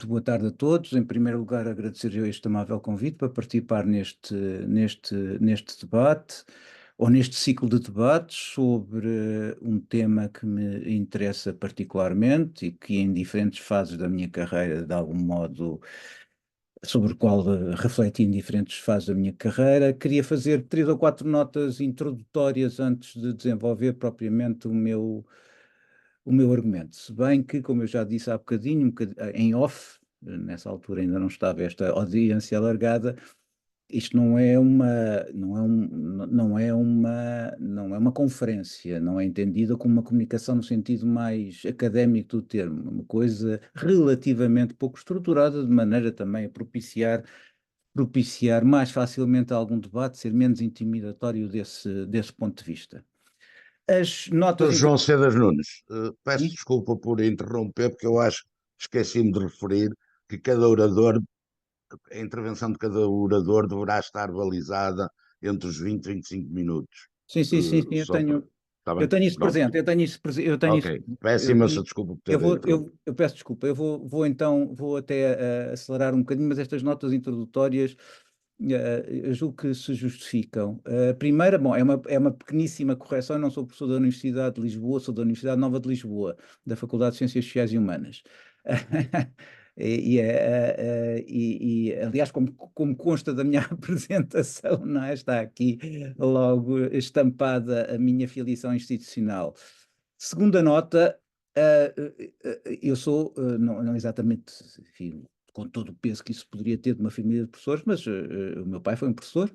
Boa tarde a todos. Em primeiro lugar, agradecer este amável convite para participar neste debate, ou neste ciclo de debates sobre um tema que me interessa particularmente e que em diferentes fases da minha carreira, de algum modo, sobre o qual refleti em diferentes fases da minha carreira. Queria fazer 3 ou 4 notas introdutórias antes de desenvolver propriamente o meu argumento, se bem que, como eu já disse há bocadinho, em off, nessa altura ainda não estava esta audiência alargada, isto não é uma conferência, não é entendida como uma comunicação no sentido mais académico do termo, é uma coisa relativamente pouco estruturada, de maneira também a propiciar mais facilmente algum debate, ser menos intimidatório desse ponto de vista. As notas. Sr. João Cedas Nunes, peço Sim, desculpa por interromper, porque eu acho que esqueci-me de referir que a intervenção de cada orador deverá estar balizada entre os 20 e 25 minutos. sim, sim, sim, sim, eu Só para. tenho. Está Eu bem? tenho isso Pronto. presente, eu tenho isso presente, Ok. Peço eu imensa tenho, desculpa por eu ter vou, interrompido. eu peço desculpa, vou então, vou até acelerar um bocadinho, mas estas notas introdutórias, eu julgo que se justificam. A primeira, bom, é uma pequeníssima correção, eu não sou professor da Universidade de Lisboa, sou da Universidade Nova de Lisboa, da Faculdade de Ciências Sociais e Humanas. Aliás, como consta da minha apresentação, não é? Está aqui logo estampada a minha filiação institucional. Segunda nota, eu sou, não exatamente, enfim, com todo o peso que isso poderia ter de uma família de professores, mas o meu pai foi um professor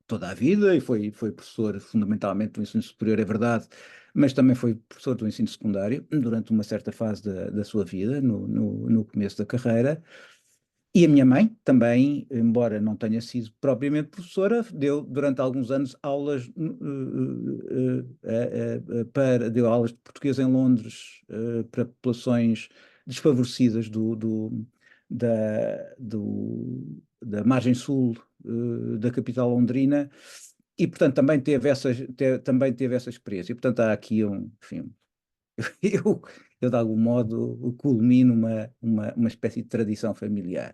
toda a vida e foi professor fundamentalmente do ensino superior, é verdade, mas também foi professor do ensino secundário durante uma certa fase da sua vida, no começo da carreira. E a minha mãe também, embora não tenha sido propriamente professora, deu durante alguns anos aulas, deu aulas de português em Londres, para populações desfavorecidas da margem sul, da capital londrina, e portanto também teve essa experiência. E portanto há aqui enfim, eu, eu de algum modo culmino uma espécie de tradição familiar.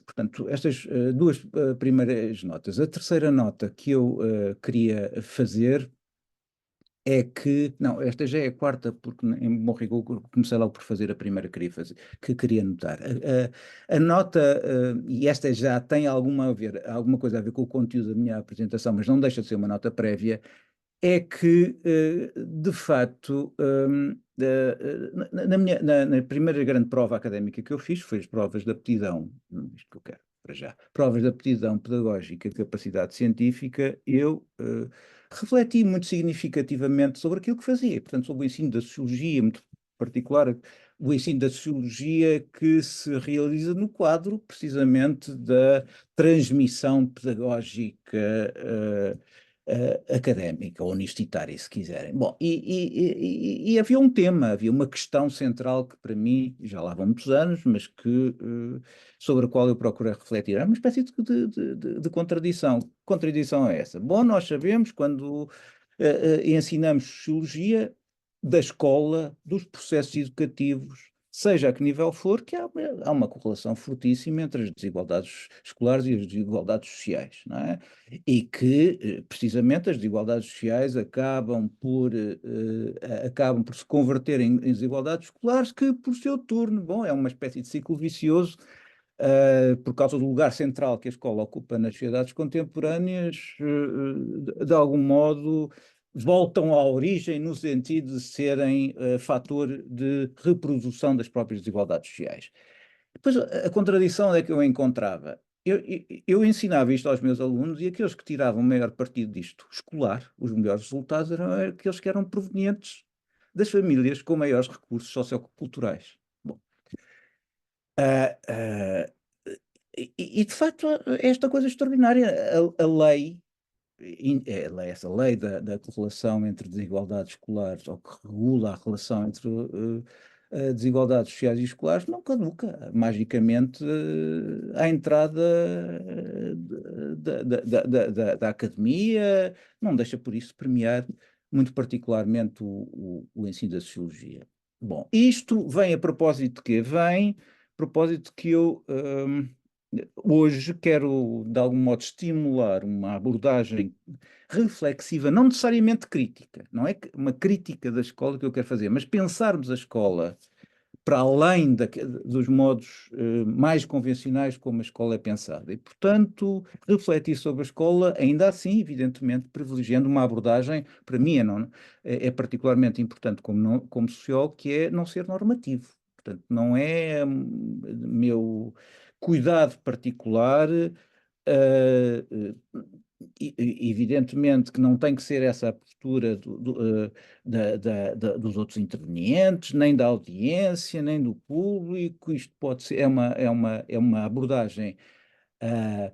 Portanto, estas duas primeiras notas. A terceira nota que eu queria fazer é que, não, esta já é a quarta, porque em bom rigor comecei logo por fazer a primeira que queria notar. A nota, e esta já tem alguma coisa a ver com o conteúdo da minha apresentação, mas não deixa de ser uma nota prévia, é que, de facto, na primeira grande prova académica que eu fiz, foi as provas de aptidão, isto que eu quero para já, provas de aptidão pedagógica e capacidade científica, eu refleti muito significativamente sobre aquilo que fazia, e, portanto, sobre o ensino da sociologia, muito particular, o ensino da sociologia que se realiza no quadro, precisamente, da transmissão pedagógica académica ou universitária, se quiserem. Bom, e havia um tema, havia uma questão central que para mim, já lá vão muitos anos, mas sobre a qual eu procurei refletir. É uma espécie de contradição. Que contradição é essa? Bom, nós sabemos quando ensinamos sociologia da escola, dos processos educativos, seja a que nível for, que há uma correlação fortíssima entre as desigualdades escolares e as desigualdades sociais, não é? E que, precisamente, as desigualdades sociais acabam por se converter em desigualdades escolares que, por seu turno, bom, é uma espécie de ciclo vicioso, por causa do lugar central que a escola ocupa nas sociedades contemporâneas, de algum modo voltam à origem no sentido de serem fator de reprodução das próprias desigualdades sociais. Depois, a contradição é que eu encontrava. Eu ensinava isto aos meus alunos e aqueles que tiravam o maior partido disto escolar, os melhores resultados, eram aqueles que eram provenientes das famílias com maiores recursos socioculturais. Bom, ah, ah, de facto, é esta coisa extraordinária, a lei, essa lei da correlação entre desigualdades escolares, ou que regula a relação entre desigualdades sociais e escolares, não caduca magicamente à entrada da academia, não deixa por isso premiar muito particularmente o ensino da sociologia. Bom, isto vem a propósito de quê? Vem a propósito que eu hoje quero, de algum modo, estimular uma abordagem reflexiva, não necessariamente crítica, não é uma crítica da escola que eu quero fazer, mas pensarmos a escola para além dos modos mais convencionais como a escola é pensada. E, portanto, refletir sobre a escola, ainda assim, evidentemente, privilegiando uma abordagem, para mim é particularmente importante como sociólogo, que é não ser normativo. Portanto, não é meu cuidado particular evidentemente que não tem que ser essa a postura dos outros intervenientes, nem da audiência, nem do público. Isto pode ser, é uma abordagem ah,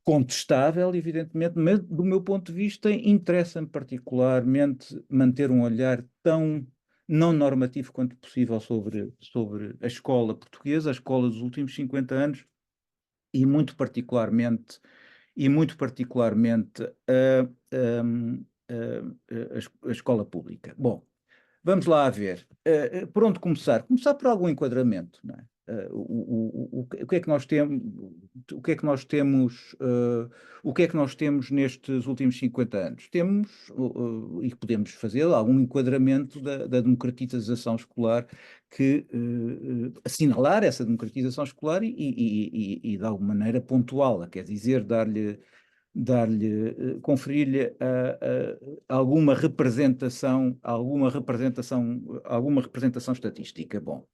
contestável, evidentemente, mas do meu ponto de vista interessa-me particularmente manter um olhar tão não normativo quanto possível sobre a escola portuguesa, a escola dos últimos 50 anos, e muito particularmente a escola pública. Bom, vamos lá a ver. Por onde começar? Começar por algum enquadramento, não é? O que é que nós temos, o que é que nós temos, o que é que nós temos nestes últimos 50 anos? Temos, e podemos fazer algum enquadramento da democratização escolar assinalar essa democratização escolar e de alguma maneira pontuá-la, quer dizer, conferir-lhe alguma representação estatística. Bom,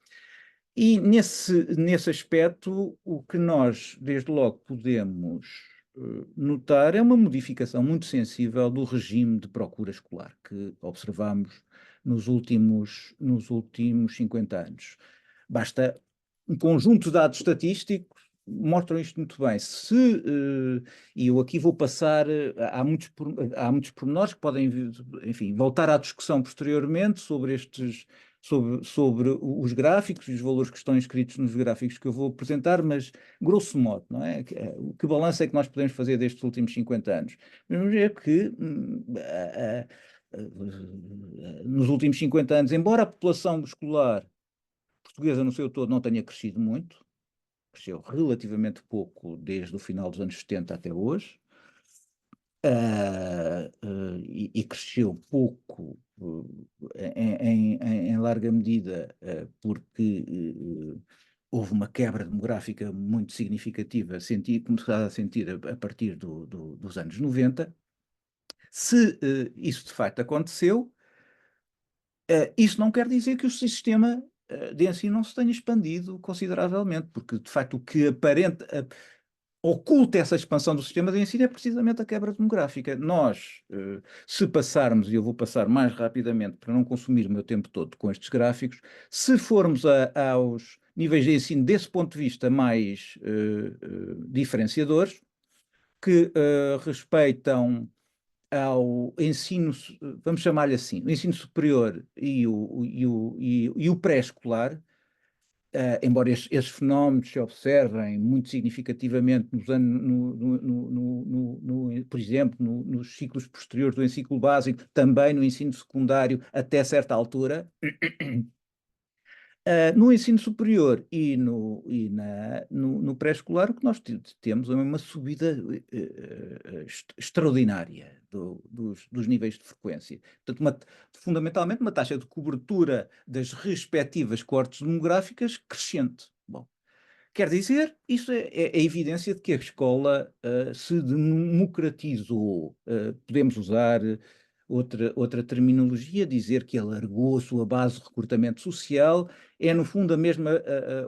e nesse aspecto, o que nós, desde logo, podemos notar é uma modificação muito sensível do regime de procura escolar que observamos nos últimos 50 anos. Basta um conjunto de dados estatísticos mostram isto muito bem. E eu aqui vou passar, há muitos pormenores que podem, enfim, voltar à discussão posteriormente sobre os gráficos e os valores que estão inscritos nos gráficos que eu vou apresentar, mas grosso modo, não é? Que balanço é que nós podemos fazer destes últimos 50 anos? Vamos ver que nos últimos 50 anos, embora a população escolar portuguesa no seu todo não tenha crescido muito, cresceu relativamente pouco desde o final dos anos 70 até hoje, e cresceu pouco em larga medida porque houve uma quebra demográfica muito significativa, começada a sentir a partir dos anos 90. Se isso de facto aconteceu, isso não quer dizer que o sistema de ensino não se tenha expandido consideravelmente, porque de facto o que oculta essa expansão do sistema de ensino é precisamente a quebra demográfica. Nós, se passarmos, e eu vou passar mais rapidamente para não consumir o meu tempo todo com estes gráficos, se formos aos níveis de ensino desse ponto de vista mais diferenciadores, que respeitam ao ensino, vamos chamar-lhe assim, o ensino superior e o pré-escolar, embora esses fenómenos se observem muito significativamente nos anos, por exemplo, nos ciclos posteriores do ensino básico, também no ensino secundário até certa altura, no ensino superior e no pré-escolar, o que nós temos é uma subida extraordinária dos níveis de frequência. Portanto, fundamentalmente uma taxa de cobertura das respectivas coortes demográficas crescente. Bom, quer dizer, isso é a evidência de que a escola se democratizou. Podemos usar outra terminologia, dizer que alargou a sua base de recrutamento social, é no fundo a mesma,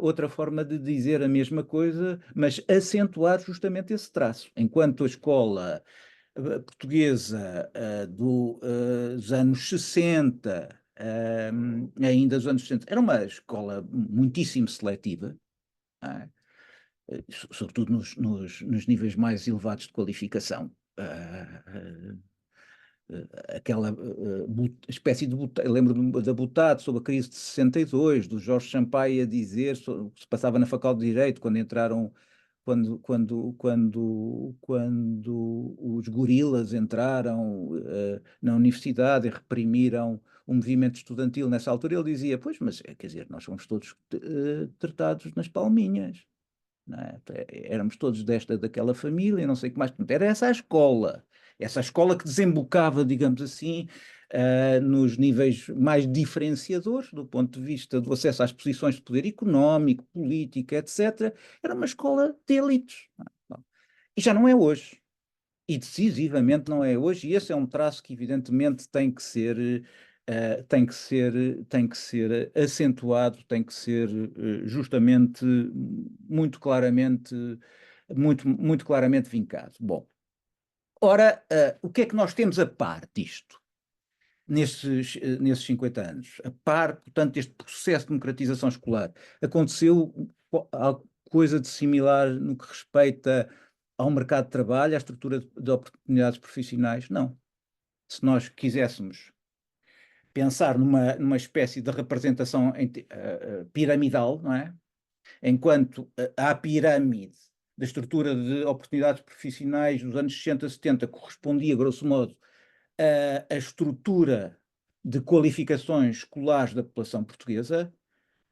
outra forma de dizer a mesma coisa, mas acentuar justamente esse traço. Enquanto a escola portuguesa dos anos 60, ainda dos anos 60, era uma escola muitíssimo seletiva, ah, sobretudo nos níveis mais elevados de qualificação. Aquela espécie de lembro da Butade sobre a crise de 62, do Jorge Sampaio a dizer o que se passava na Faculdade de Direito quando entraram quando os gorilas entraram na universidade e reprimiram o movimento estudantil nessa altura, ele dizia, pois, mas quer dizer, nós somos todos tratados nas palminhas, não é? Éramos todos daquela família, não sei o que mais. Portanto, era essa escola que desembocava, digamos assim, nos níveis mais diferenciadores, do ponto de vista do acesso às posições de poder económico, político, etc. Era uma escola de elites. Bom, e já não é hoje. E decisivamente não é hoje, e esse é um traço que evidentemente tem que ser acentuado, tem que ser justamente muito claramente vincado. Bom, ora, o que é que nós temos a par disto? Nesses 50 anos, a par, portanto, deste processo de democratização escolar, aconteceu coisa de similar no que respeita ao mercado de trabalho, à estrutura de oportunidades profissionais? Não. Se nós quiséssemos pensar numa espécie de representação piramidal, não é? Enquanto a pirâmide da estrutura de oportunidades profissionais dos anos 60, 70 correspondia, grosso modo, a estrutura de qualificações escolares da população portuguesa,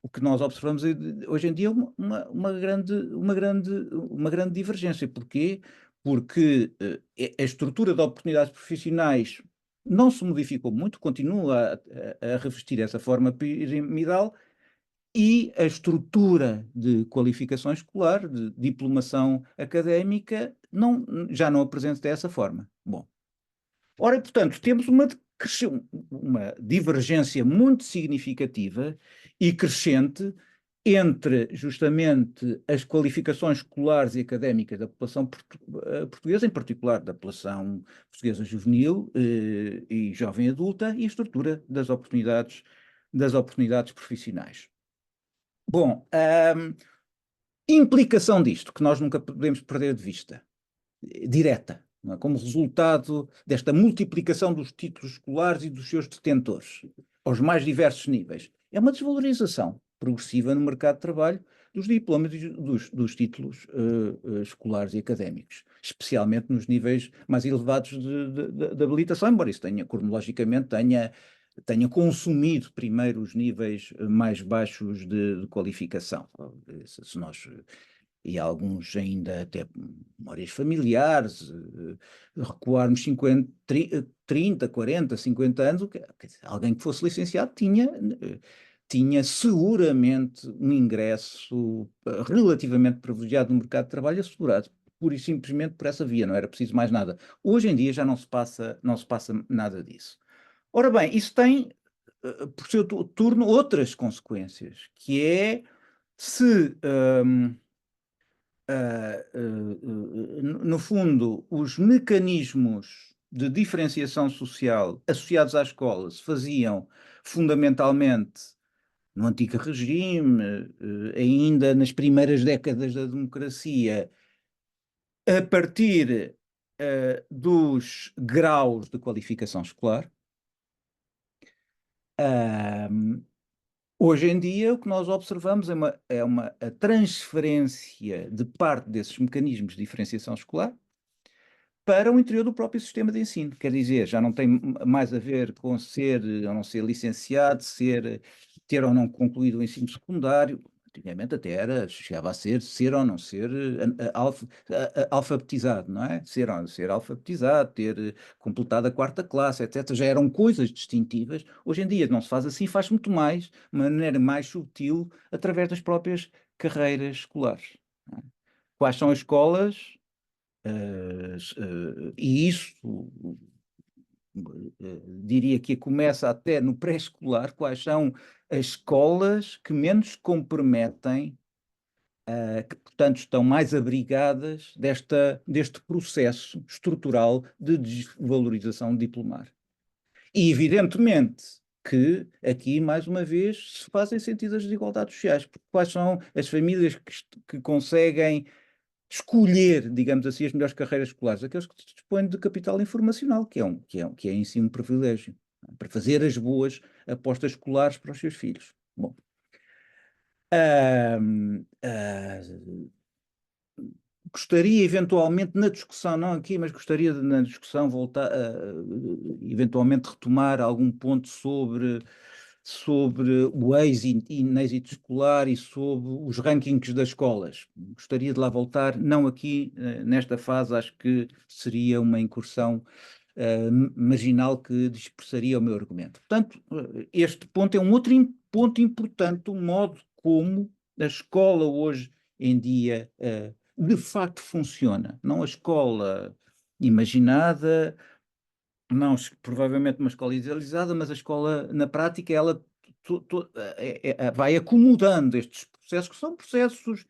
o que nós observamos hoje em dia é uma grande divergência. Porquê? Porque a estrutura de oportunidades profissionais não se modificou muito, continua a revestir essa forma piramidal, e a estrutura de qualificação escolar, de diplomação académica, já não apresenta dessa forma. Bom, ora, portanto, temos uma divergência muito significativa e crescente entre justamente as qualificações escolares e académicas da população portuguesa, em particular da população portuguesa juvenil e jovem adulta, e a estrutura das oportunidades profissionais. Bom, implicação disto, que nós nunca podemos perder de vista, direta, não é? Como resultado desta multiplicação dos títulos escolares e dos seus detentores, aos mais diversos níveis, é uma desvalorização progressiva no mercado de trabalho dos diplomas e dos títulos escolares e académicos, especialmente nos níveis mais elevados de habilitação, embora isso cronologicamente tenha consumido primeiro os níveis mais baixos de qualificação. Se nós e alguns ainda até memórias familiares, recuarmos 30, 40, 50 anos, quer dizer, alguém que fosse licenciado tinha seguramente um ingresso relativamente privilegiado no mercado de trabalho assegurado, pura e simplesmente por essa via, não era preciso mais nada. Hoje em dia já não se passa nada disso. Ora bem, isso tem, por seu turno, outras consequências, que é se no fundo, os mecanismos de diferenciação social associados à escola se faziam fundamentalmente no antigo regime, ainda nas primeiras décadas da democracia, a partir dos graus de qualificação escolar. Hoje em dia, o que nós observamos é a transferência de parte desses mecanismos de diferenciação escolar para o interior do próprio sistema de ensino. Quer dizer, já não tem mais a ver com ser ou não ser licenciado, ter ou não concluído o ensino secundário. Antigamente até chegava a ser ou não ser alfabetizado, não é? Ser ou não ser alfabetizado, ter completado a quarta classe, etc. Já eram coisas distintivas. Hoje em dia não se faz assim, faz muito mais, de maneira mais sutil, através das próprias carreiras escolares. Não é? Quais são as escolas? E isso diria que começa até no pré-escolar, quais são as escolas que menos comprometem, que portanto estão mais abrigadas deste processo estrutural de desvalorização diplomar. E evidentemente que aqui, mais uma vez, se fazem sentido as desigualdades sociais, porque quais são as famílias que conseguem escolher, digamos assim, as melhores carreiras escolares, aqueles que dispõem de capital informacional, que é em si um privilégio, para fazer as boas apostas escolares para os seus filhos. Bom, gostaria eventualmente na discussão, não aqui, mas gostaria de, na discussão voltar eventualmente retomar algum ponto sobre o êxito e êxito escolar e sobre os rankings das escolas. Gostaria de lá voltar, não aqui, nesta fase, acho que seria uma incursão marginal que dispersaria o meu argumento. Portanto, este ponto é um outro ponto importante, o modo como a escola hoje em dia de facto funciona. Não a escola imaginada, não provavelmente uma escola idealizada, mas a escola na prática ela vai acomodando estes processos, que são processos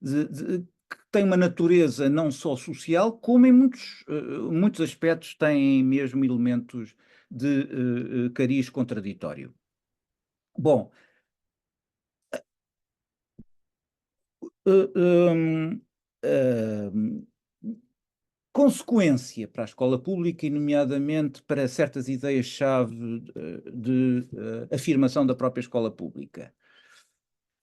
que têm uma natureza não só social, como em muitos aspectos têm mesmo elementos de cariz contraditório. Bom, consequência para a escola pública e, nomeadamente, para certas ideias-chave de afirmação da própria escola pública.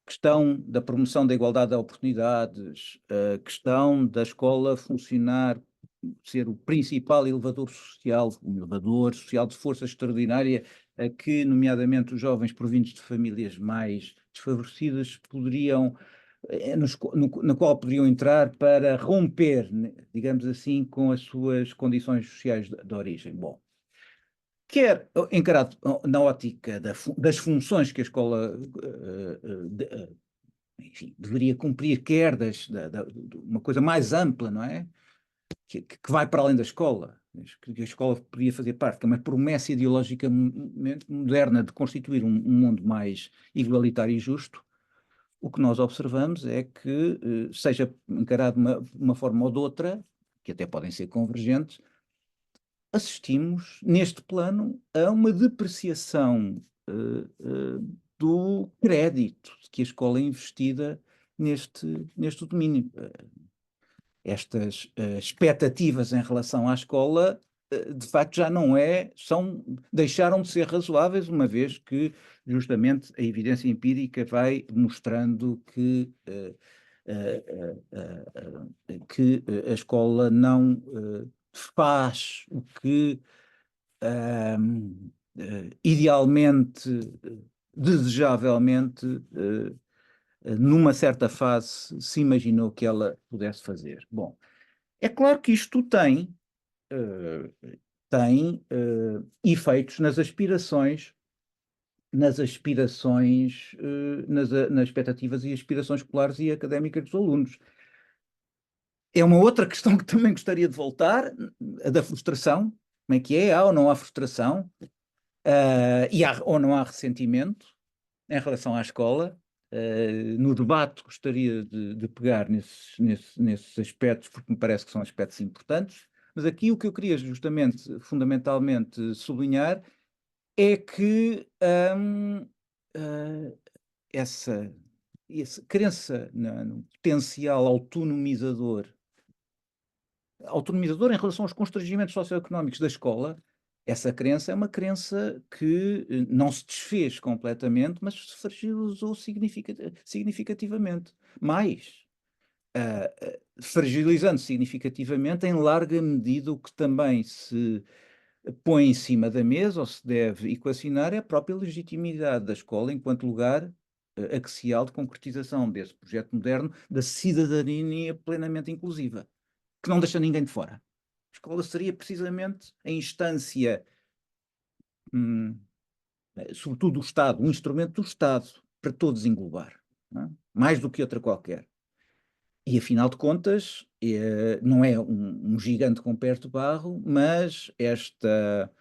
Questão da promoção da igualdade de oportunidades, a questão da escola funcionar, ser o principal elevador social, um elevador social de força extraordinária, a que, nomeadamente, os jovens provindos de famílias mais desfavorecidas poderiam na qual poderiam entrar para romper, digamos assim, com as suas condições sociais de origem. Bom, quer encarado na ótica das funções que a escola enfim, deveria cumprir, quer de uma coisa mais ampla, não é? Que vai para além da escola, que a escola poderia fazer parte, que é uma promessa ideológica moderna de constituir um mundo mais igualitário e justo. O que nós observamos é que, seja encarado de uma forma ou de outra, que até podem ser convergentes, assistimos, neste plano, a uma depreciação do crédito que a escola é investida neste domínio. Estas expectativas em relação à escola, de facto, já não deixaram de ser razoáveis, uma vez que, justamente, a evidência empírica vai mostrando que a escola não faz o que idealmente, desejavelmente, numa certa fase se imaginou que ela pudesse fazer. Bom, é claro que isto tem efeitos nas expectativas e aspirações escolares e académicas dos alunos. É uma outra questão que também gostaria de voltar, a da frustração. Como é que é? Há ou não há frustração? Ou não há ressentimento em relação à escola? No debate gostaria de pegar nesses aspectos, porque me parece que são aspectos importantes, mas aqui o que eu queria justamente, fundamentalmente, sublinhar é que essa crença no potencial autonomizador em relação aos constrangimentos socioeconómicos da escola, essa crença é uma crença que não se desfez completamente, mas se fragilizou significativamente. Mais, fragilizando significativamente, em larga medida, o que também se põe em cima da mesa, ou se deve equacionar, é a própria legitimidade da escola enquanto lugar axial de concretização desse projeto moderno da cidadania plenamente inclusiva, que não deixa ninguém de fora. A escola seria precisamente a instância, sobretudo do Estado, um instrumento do Estado para todos englobar, não é? Mais do que outra qualquer. E, afinal de contas, não é um gigante com perto de barro, mas esta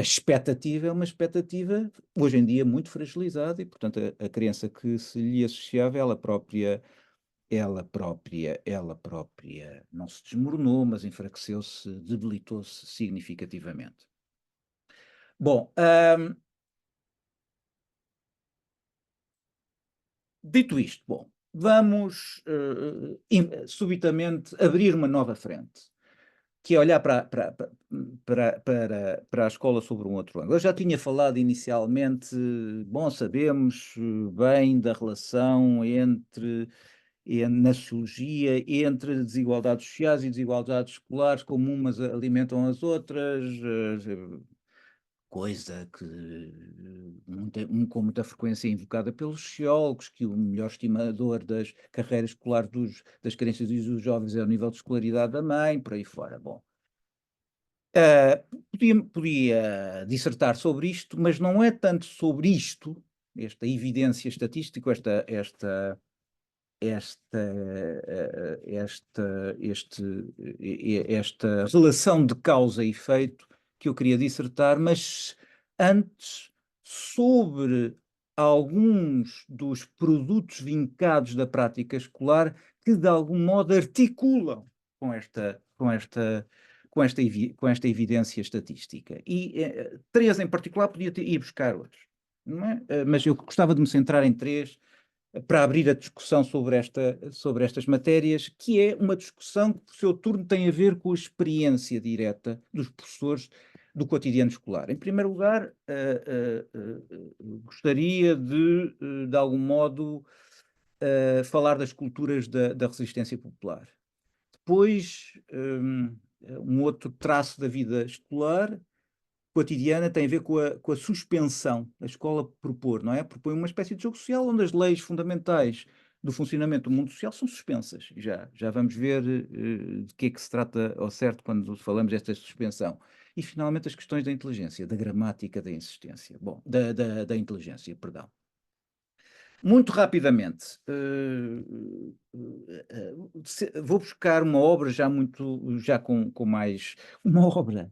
expectativa é uma expectativa, hoje em dia, muito fragilizada e, portanto, a crença que se lhe associava, ela própria não se desmoronou, mas enfraqueceu-se, debilitou-se significativamente. Bom, dito isto, bom, vamos subitamente abrir uma nova frente, que é olhar para a escola sobre um outro ângulo. Eu já tinha falado inicialmente, bom, sabemos bem da relação na sociologia, entre desigualdades sociais e desigualdades escolares, como umas alimentam as outras, coisa que com muita frequência é invocada pelos sociólogos, que o melhor estimador das carreiras escolares das crianças e dos jovens é o nível de escolaridade da mãe, por aí fora. Bom, podia dissertar sobre isto, mas não é tanto sobre isto, esta evidência estatística, esta, esta relação de causa e efeito que eu queria dissertar, mas antes sobre alguns dos produtos vincados da prática escolar que de algum modo articulam com com esta evidência estatística. E três em particular podia ir buscar outros, não é? Mas eu gostava de me centrar em três para abrir a discussão sobre estas matérias, que é uma discussão que, por seu turno, tem a ver com a experiência direta dos professores do cotidiano escolar. Em primeiro lugar, gostaria de algum modo, falar das culturas da resistência popular. Depois, um outro traço da vida escolar cotidiana tem a ver com a suspensão. A escola propor, não é? Propõe uma espécie de jogo social onde as leis fundamentais do funcionamento do mundo social são suspensas. Já vamos ver de que é que se trata ao certo quando falamos desta suspensão. E, finalmente, as questões da inteligência, da gramática da insistência. Bom, da inteligência, perdão. Muito rapidamente, vou buscar uma obra já com mais, uma obra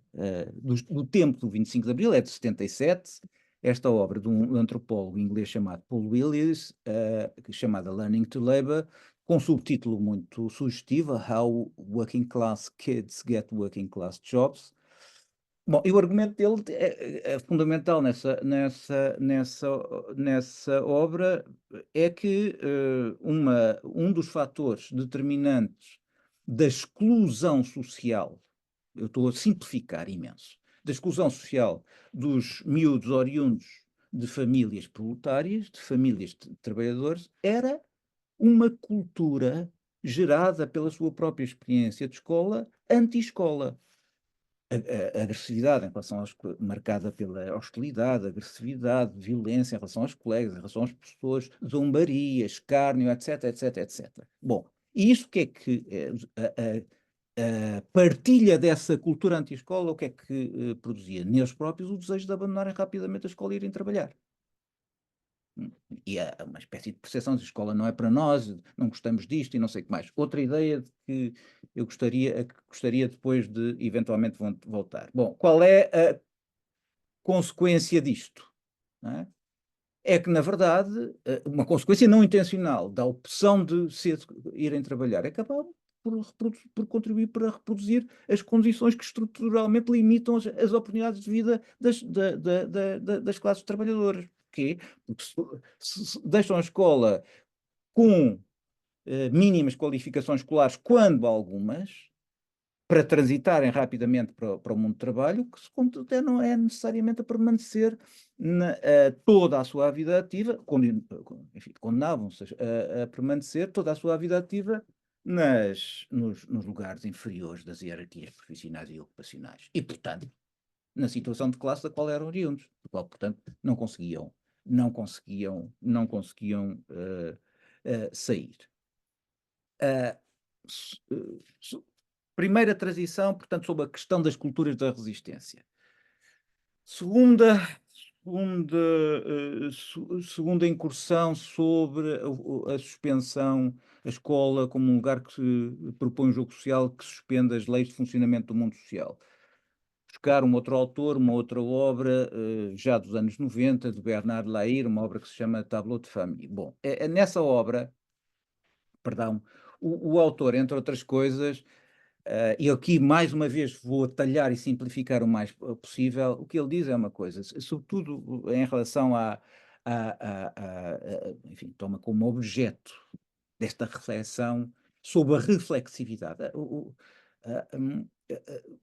do tempo do 25 de Abril, é de 77, esta obra de um antropólogo inglês chamado Paul Willis, chamada Learning to Labour, com um subtítulo muito sugestivo, How Working Class Kids Get Working Class Jobs. Bom, e o argumento dele é fundamental nessa obra, é que um dos fatores determinantes da exclusão social, eu estou a simplificar imenso, da exclusão social dos miúdos oriundos de famílias proletárias, de famílias de trabalhadores, era uma cultura gerada pela sua própria experiência de escola, anti-escola. A agressividade em relação marcada pela hostilidade, agressividade, violência em relação aos colegas, em relação aos professores, zombaria, escárnio, etc, etc, etc. Bom, e isso o que é que a partilha dessa cultura anti-escola, o que é que produzia? Neles próprios o desejo de abandonarem rapidamente a escola e irem trabalhar. E há uma espécie de percepção de a escola não é para nós, não gostamos disto e não sei o que mais. Outra ideia de que eu gostaria depois de eventualmente voltar. Bom, qual é a consequência disto? Não é? É que, na verdade, uma consequência não intencional da opção de irem trabalhar é acabar por contribuir para reproduzir as condições que estruturalmente limitam as oportunidades de vida das classes trabalhadoras. Porquê? Porque se deixam a escola com mínimas qualificações escolares, quando algumas, para transitarem rapidamente para o mundo do trabalho, que até não é necessariamente a permanecer toda a sua vida ativa, enfim, condenavam-se a permanecer toda a sua vida ativa nos lugares inferiores das hierarquias profissionais e ocupacionais. E, portanto, na situação de classe da qual eram oriundos, do qual, portanto, não conseguiam sair. Primeira transição, portanto, sobre a questão das culturas da resistência. Segunda incursão sobre a suspensão, a escola como um lugar que propõe um jogo social que suspende as leis de funcionamento do mundo social. Buscar um outro autor, uma outra obra, já dos anos 90, de Bernard Lahire, uma obra que se chama Tableau de Famille. Bom, nessa obra, perdão, o autor, entre outras coisas, e aqui mais uma vez vou atalhar e simplificar o mais possível, o que ele diz é uma coisa, sobretudo em relação enfim, toma como objeto desta reflexão sobre a reflexividade.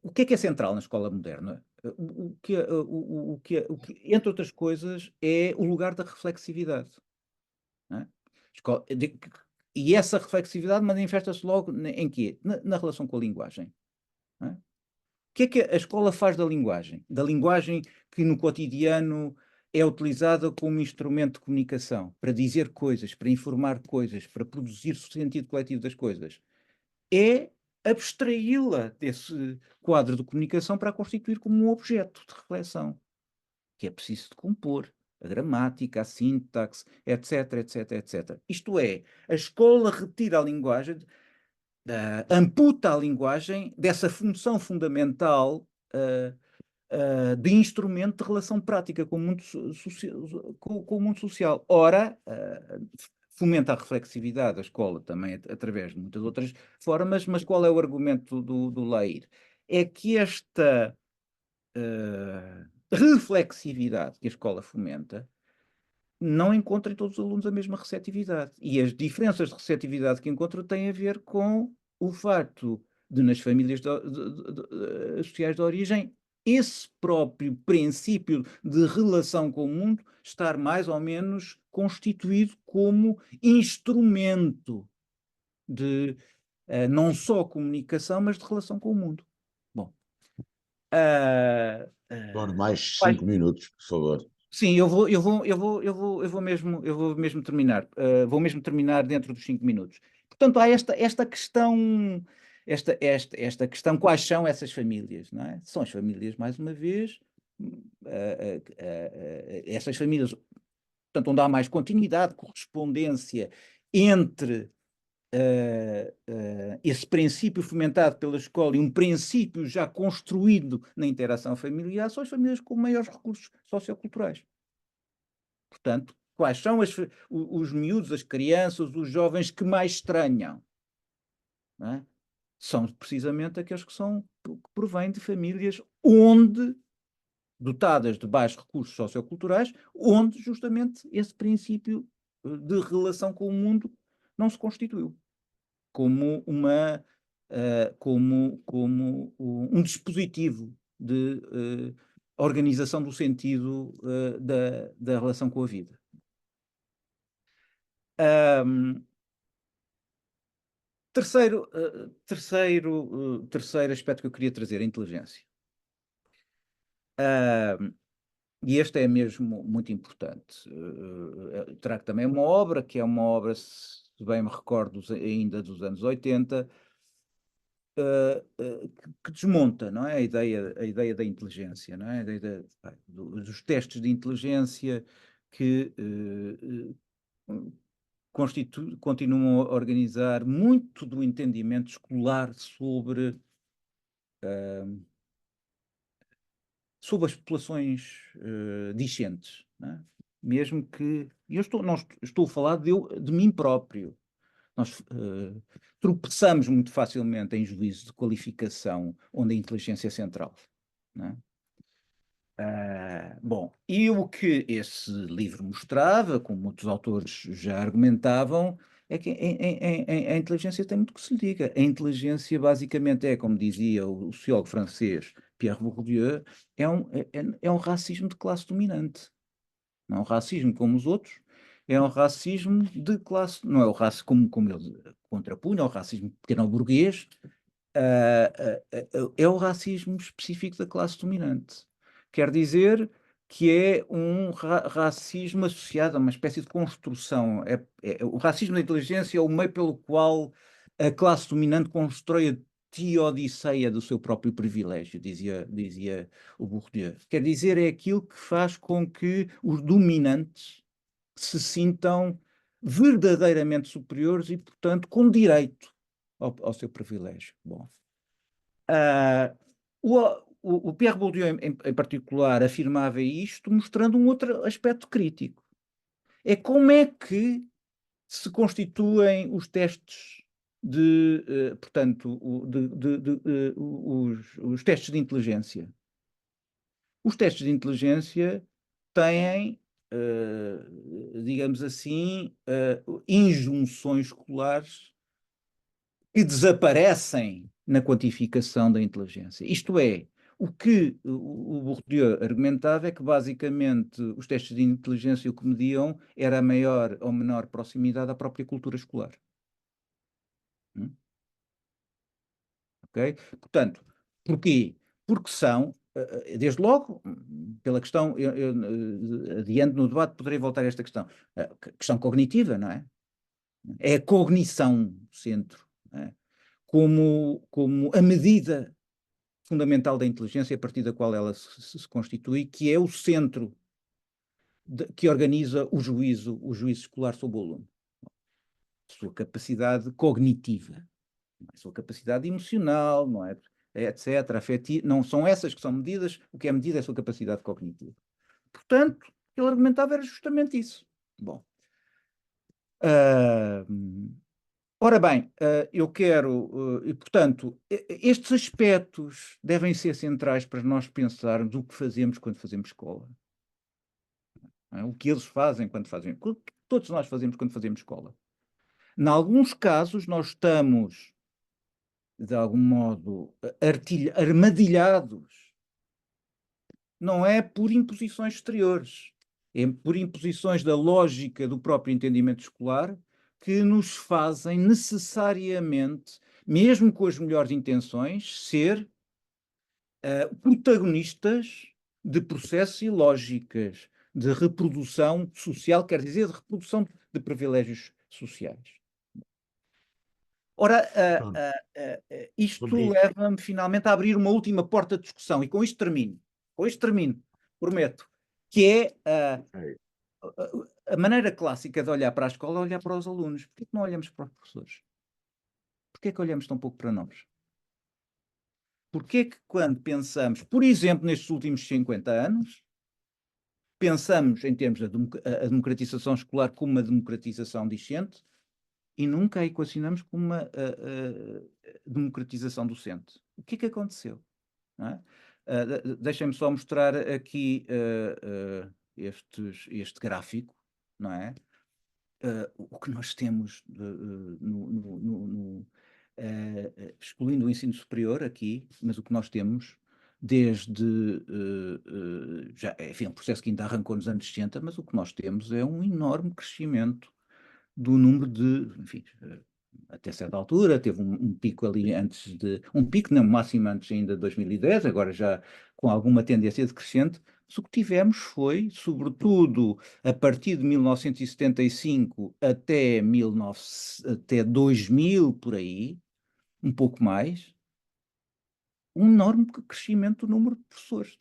O que é central na escola moderna? Entre outras coisas, é o lugar da reflexividade. Não é? E essa reflexividade manifesta-se logo em quê? Na relação com a linguagem. Não é? O que é que a escola faz da linguagem? Da linguagem que no cotidiano é utilizada como instrumento de comunicação, para dizer coisas, para informar coisas, para produzir o sentido coletivo das coisas. É abstraí-la desse quadro de comunicação para a constituir como um objeto de reflexão, que é preciso de compor. A gramática, a sintaxe, etc, etc, etc. Isto é, a escola retira a linguagem, amputa a linguagem dessa função fundamental de instrumento de relação prática com o mundo, com o mundo social. Ora, fomenta a reflexividade da escola também através de muitas outras formas, mas qual é o argumento do Leir? É que esta reflexividade que a escola fomenta não encontra em todos os alunos a mesma receptividade. E as diferenças de receptividade que encontra têm a ver com o facto de, nas famílias sociais de origem, esse próprio princípio de relação com o mundo estar mais ou menos constituído como instrumento de não só comunicação, mas de relação com o mundo. Bom, uh, Demora mais uh, 5 minutos, por favor. sim, eu vou mesmo terminar. Vou mesmo terminar dentro dos 5 minutos. Portanto, há esta questão, esta questão, quais são essas famílias, não é? São as famílias, mais uma vez, essas famílias, portanto, onde há mais continuidade, correspondência entre esse princípio fomentado pela escola e um princípio já construído na interação familiar, são as famílias com maiores recursos socioculturais. Portanto, quais são os miúdos, as crianças, os jovens que mais estranham? Não é? São precisamente aqueles que provêm de famílias onde, dotadas de baixos recursos socioculturais, onde justamente esse princípio de relação com o mundo não se constituiu como um dispositivo de organização do sentido da relação com a vida. Terceiro aspecto que eu queria trazer, a inteligência. E este é mesmo muito importante. Trago também uma obra, que é uma obra, se bem me recordo, ainda dos anos 80, que desmonta, não é? A ideia da inteligência, não é? A ideia dos testes de inteligência que continuam a organizar muito do entendimento escolar sobre as populações discentes, não é? Mesmo que não estou a falar de mim próprio. Nós tropeçamos muito facilmente em juízos de qualificação onde a inteligência é central, não é? Bom, e o que esse livro mostrava, como muitos autores já argumentavam, é que a inteligência tem muito que se lhe diga. A inteligência basicamente é, como dizia o sociólogo francês Pierre Bourdieu, é um racismo de classe dominante. Não é um racismo como os outros, é um racismo de classe, não é o racismo como ele contrapunha, é o racismo pequeno-burguês, é o racismo específico da classe dominante. Quer dizer que é um racismo associado a uma espécie de construção. O racismo da inteligência é o meio pelo qual a classe dominante constrói a teodiceia do seu próprio privilégio, dizia o Bourdieu. Quer dizer, é aquilo que faz com que os dominantes se sintam verdadeiramente superiores e, portanto, com direito ao seu privilégio. Bom, o Pierre Bourdieu, em particular, afirmava isto mostrando um outro aspecto crítico. É como é que se constituem os testes portanto, os testes de inteligência. Os testes de inteligência têm, digamos assim, injunções escolares que desaparecem na quantificação da inteligência. Isto é, o que o Bourdieu argumentava é que, basicamente, os testes de inteligência o que mediam era a maior ou menor proximidade à própria cultura escolar. Hum? Ok? Portanto, porquê? Porque são, desde logo, pela questão, adiante no debate poderei voltar a esta questão, questão cognitiva, não é? É a cognição o centro, não é? Como a medida fundamental da inteligência a partir da qual ela se constitui, que é o centro que organiza o juízo escolar sobre o aluno. A sua capacidade cognitiva, não é? A sua capacidade emocional, não é? Etc., afetiva, não são essas que são medidas, o que é medido é a sua capacidade cognitiva. Portanto, ele argumentava era justamente isso. Bom, uh, ora bem, eu quero, e portanto, estes aspectos devem ser centrais para nós pensarmos o que fazemos quando fazemos escola. Não é? O que eles fazem quando fazem, o que todos nós fazemos quando fazemos escola. Em alguns casos, nós estamos, de algum modo, armadilhados, não é por imposições exteriores, é por imposições da lógica do próprio entendimento escolar que nos fazem necessariamente, mesmo com as melhores intenções, ser protagonistas de processos e lógicas de reprodução social, quer dizer, de reprodução de privilégios sociais. Ora, isto Porque, leva-me finalmente a abrir uma última porta de discussão, e com isto termino, prometo, que é a maneira clássica de olhar para a escola é olhar para os alunos. Porquê que não olhamos para os professores? Porquê que olhamos tão pouco para nós? Porquê que quando pensamos, por exemplo, nestes últimos 50 anos, pensamos em termos da a democratização escolar como uma democratização discente e nunca a equacionamos como uma democratização docente? O que é que aconteceu? Não é? Deixem-me só mostrar aqui este gráfico, não é? O que nós temos excluindo o ensino superior aqui, mas o que nós temos desde já, enfim, um processo que ainda arrancou nos anos 60, mas o que nós temos é um enorme crescimento do número de, enfim, até certa altura, teve um pico ali antes de, um pico, não, máximo antes ainda de 2010, agora já com alguma tendência decrescente, mas o que tivemos foi, sobretudo, a partir de 1975 até 2000, por aí, um pouco mais, um enorme crescimento do número de professores,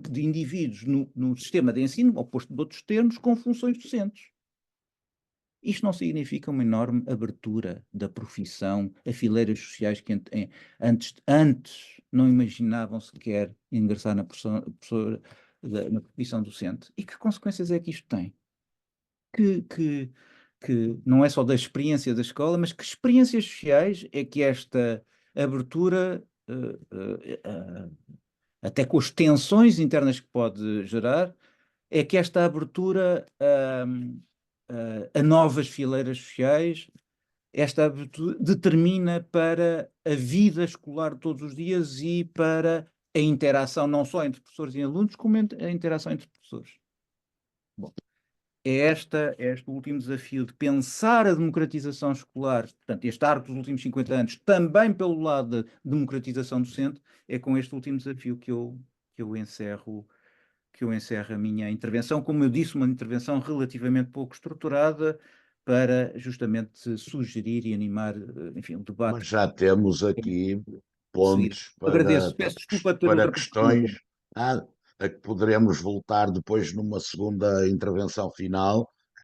de indivíduos no sistema de ensino, ao posto de outros termos, com funções docentes. Isto não significa uma enorme abertura da profissão a fileiras sociais que antes não imaginavam sequer ingressar na profissão docente? E que consequências é que isto tem? Que, que, que não é só da experiência da escola, mas que experiências sociais é que esta abertura, até com as tensões internas que pode gerar, é que esta abertura a novas fileiras sociais, esta abertura determina para a vida escolar todos os dias e para a interação não só entre professores e alunos, como a interação entre professores. Bom, é este o último desafio de pensar a democratização escolar, portanto, este arco dos últimos 50 anos, também pelo lado da democratização docente, é com este último desafio que eu encerro a minha intervenção, como eu disse, uma intervenção relativamente pouco estruturada para justamente sugerir e animar, enfim, o debate mas já temos que aqui seguir. pontos Agradeço. Peço desculpa ter para ultrapassado o meu questões tempo. a que poderemos voltar depois numa segunda intervenção final